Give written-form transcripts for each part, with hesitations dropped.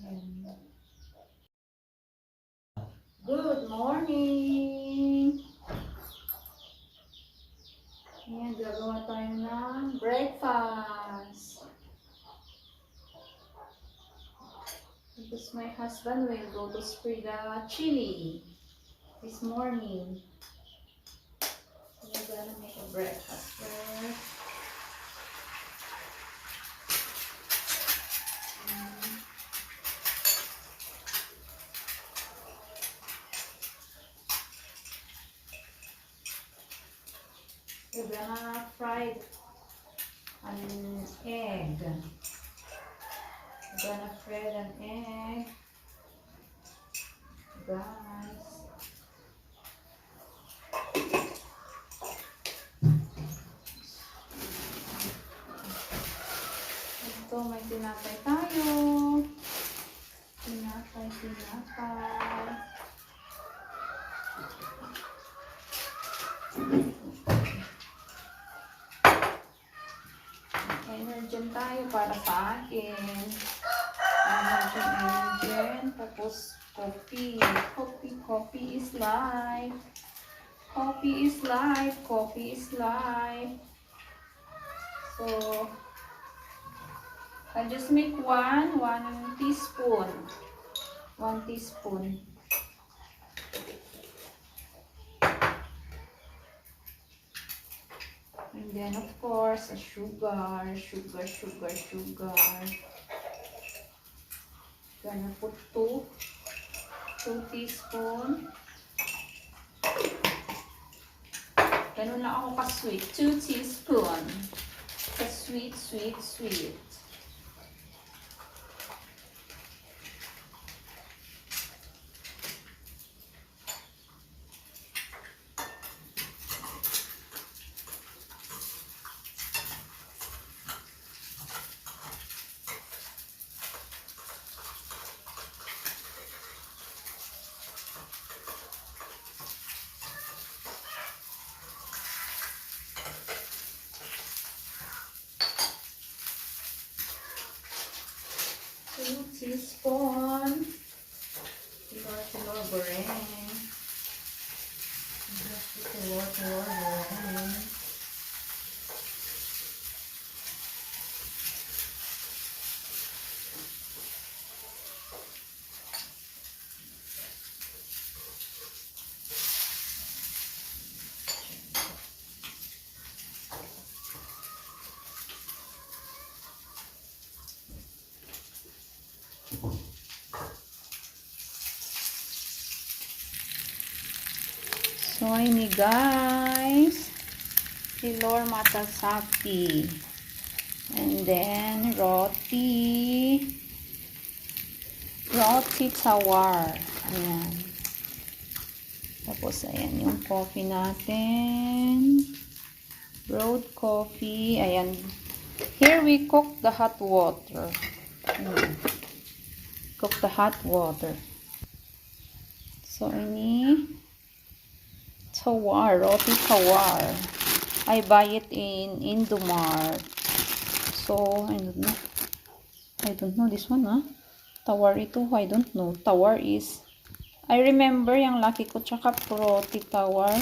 Ayan. Good morning! Ayan, gagawa tayo ng breakfast. Because my husband will go to spray the chili this morning. We're gonna make a breakfast first. We're gonna fry an egg. We're gonna fry an egg, guys. Ito, may tinapay tayo. Tinapay. Energen tayo para sa akin. Energen. Tapos, coffee. Coffee is life. Coffee is life. Coffee is life. So, I just make one teaspoon. 1 teaspoon. And then, of course, sugar. Gonna put 2 teaspoon. Ganun lang ako ka-sweet. 2 teaspoon. Ka-sweet. Teaspoon. Telur goreng. Telur goreng. So, ini guys, telur mata sapi, and then roti tawar. Ayan. Tapos, ayan yung coffee natin. Brewed coffee. Ayan. Here we cook the hot water. Cook the hot water. So, ini tawar, roti tawar. I buy it in Indomart. So, I don't know this one, Tawar ito, I don't know. Tawar is, I remember yung laki ko, tsaka roti tawar,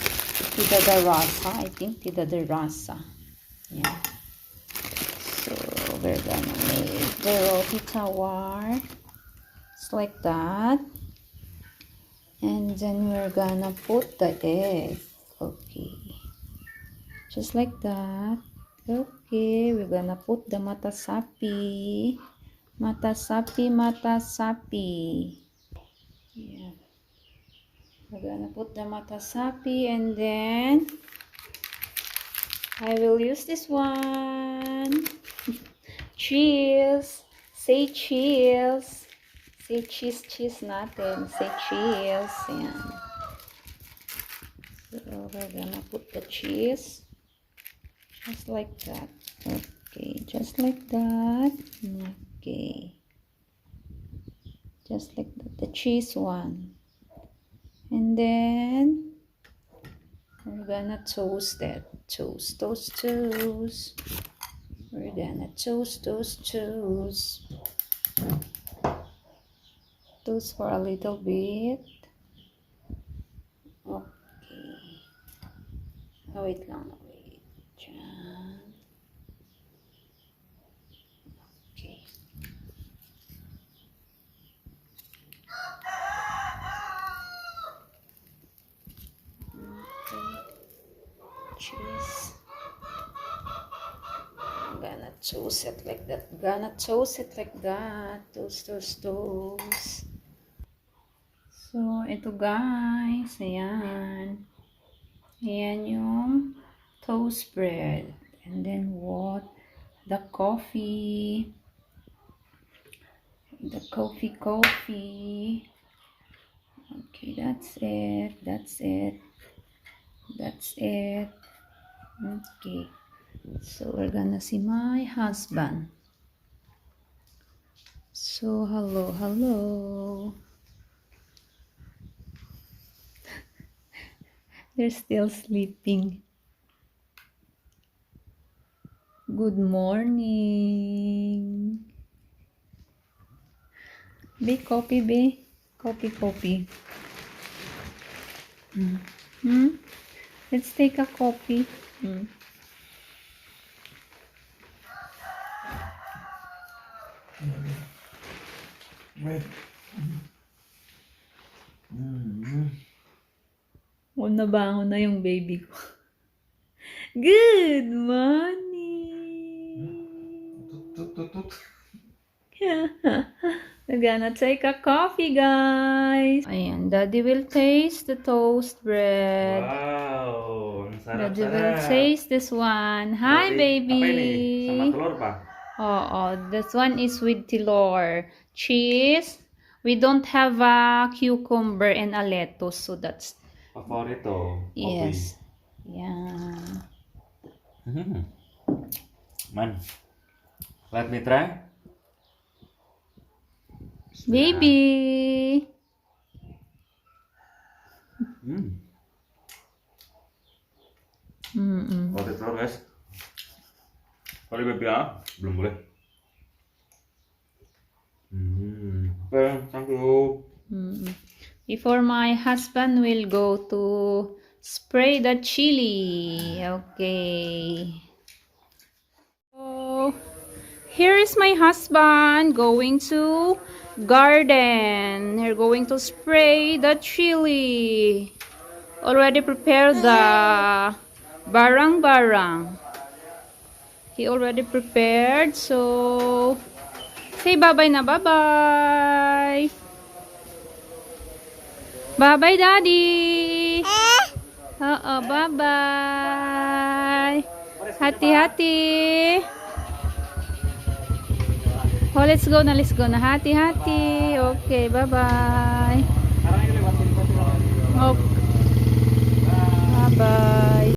Tida de Rasa, I think, Tida de Rasa. Yeah. So, we're gonna make the roti tawar. It's like that. And then we're gonna put the egg. Okay. Just like that. Okay. We're gonna put the mata sapi. Mata sapi. Yeah. We're gonna put the mata sapi, and then I will use this one. Cheese. Say cheese. Say cheese natin. Say cheese. Ayan. So, we're gonna put the cheese. Just like that. Okay. Just like that. Okay. Just like that. The cheese one. And then, we're gonna toast it. Toast. We're gonna toast. toast for a little bit. Okay. Wait lang. Wait. Diyan. Okay. Cheese. Gonna toast it like that. Gonna toast it like that. Toast, toast, toast. So, ito guys. Ayan. Ayan yung toast bread. And then what? The coffee. The coffee. Okay, that's it. That's it. That's it. Okay. So, we're gonna see my husband. So, hello. They're still sleeping. Good morning. Be coffee, be. Coffee. Let's take a coffee. Wait. Nabangon na yung baby ko. Good morning. We're gonna take a coffee, guys. Ayan, Daddy will taste the toast bread. Wow, ang sarap. Daddy will taste this one. Hi, baby. Apa ini? Sama telur pa? Oh, this one is with tilor. Cheese. We don't have a cucumber and a lettuce, so that's... Favorito. Yes. Yeah. Man, let me try. Baby. Roti telur guys. Kalau baby belum boleh. Oke, thank you. Before my husband will go to spray the chili. Okay. So, here is my husband going to garden. They're going to spray the chili. Already prepared the barang. He already prepared. So, say bye-bye na. Bye-bye. Bye-bye, Daddy. Bye-bye. Hati-hati. Oh, let's go na. Hati-hati. Okay, bye-bye. Okay. Bye-bye.